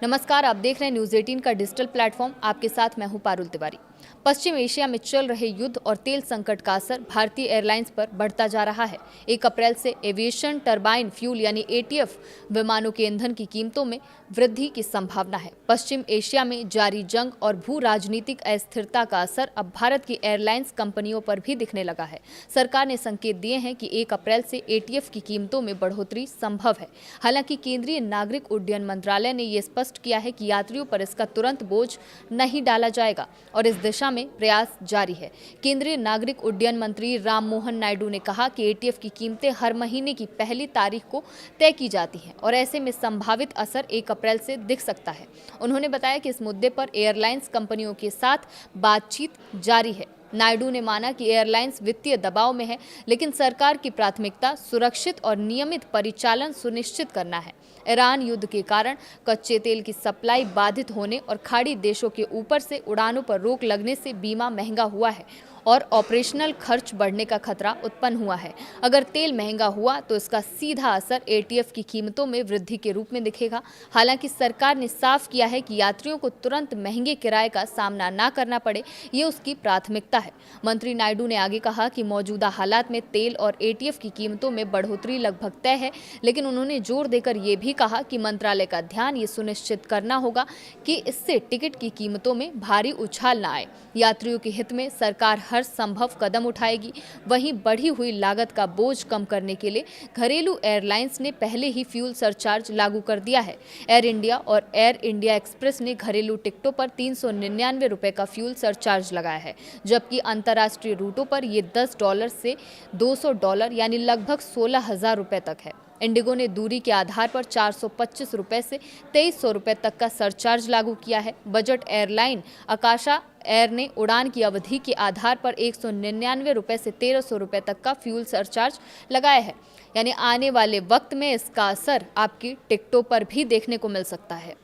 नमस्कार, आप देख रहे हैं न्यूज़ 18 का डिजिटल प्लेटफॉर्म। आपके साथ मैं हूं पारुल तिवारी। पश्चिम एशिया में चल रहे युद्ध और तेल संकट का असर भारतीय एयरलाइंस पर बढ़ता जा रहा है। 1 अप्रैल से एविएशन टरबाइन फ्यूल यानी एटीएफ विमानों के ईंधन की कीमतों में वृद्धि की संभावना है। पश्चिम एशिया में जारी जंग और भू राजनीतिक अस्थिरता का असर अब भारत की एयरलाइंस कंपनियों पर भी दिखने लगा है। सरकार ने संकेत दिए हैं कि 1 अप्रैल से एटीएफ की कीमतों में बढ़ोतरी संभव है। हालांकि केंद्रीय नागरिक उड्डयन मंत्रालय ने यह स्पष्ट किया है कि यात्रियों पर इसका तुरंत बोझ नहीं डाला जाएगा और इस दिशा में प्रयास जारी है। केंद्रीय नागरिक उड्डयन मंत्री राम मोहन नायडू ने कहा कि एटीएफ की कीमतें हर महीने की पहली तारीख को तय की जाती हैं और ऐसे में संभावित असर 1 अप्रैल से दिख सकता है। उन्होंने बताया कि इस मुद्दे पर एयरलाइंस कंपनियों के साथ बातचीत जारी है। नायडू ने माना कि एयरलाइंस वित्तीय दबाव में है, लेकिन सरकार की प्राथमिकता सुरक्षित और नियमित परिचालन सुनिश्चित करना है। ईरान युद्ध के कारण कच्चे तेल की सप्लाई बाधित होने और खाड़ी देशों के ऊपर से उड़ानों पर रोक लगने से बीमा महंगा हुआ है और ऑपरेशनल खर्च बढ़ने का खतरा उत्पन्न हुआ है। अगर तेल महंगा हुआ तो इसका सीधा असर एटीएफ की कीमतों में वृद्धि के रूप में दिखेगा। हालांकि सरकार ने साफ किया है कि यात्रियों को तुरंत महंगे किराए का सामना न करना पड़े, ये उसकी प्राथमिकता है। मंत्री नायडू ने आगे कहा कि मौजूदा हालात में तेल और एटीएफ की कीमतों में बढ़ोतरी लगभग तय है, लेकिन उन्होंने जोर देकर ये भी कहा कि मंत्रालय का ध्यान ये सुनिश्चित करना होगा कि इससे टिकट की कीमतों में भारी उछाल न आए। यात्रियों के हित में सरकार हर संभव कदम उठाएगी। वहीं बढ़ी हुई लागत का बोझ कम करने के लिए घरेलू एयरलाइंस ने पहले ही फ्यूल सरचार्ज लागू कर दिया है। एयर इंडिया और एयर इंडिया एक्सप्रेस ने घरेलू टिकटों पर 399 रुपये का फ्यूल सरचार्ज लगाया है, जबकि अंतर्राष्ट्रीय रूटों पर ये $10 से $200 यानी लगभग 16,000 रुपये तक है। इंडिगो ने दूरी के आधार पर 425 रुपये से 2300 रुपये तक का सरचार्ज लागू किया है। बजट एयरलाइन आकाशा एयर ने उड़ान की अवधि के आधार पर 199 रुपये से 1300 रुपये तक का फ्यूल सरचार्ज लगाया है। यानी आने वाले वक्त में इसका असर आपकी टिकटों पर भी देखने को मिल सकता है।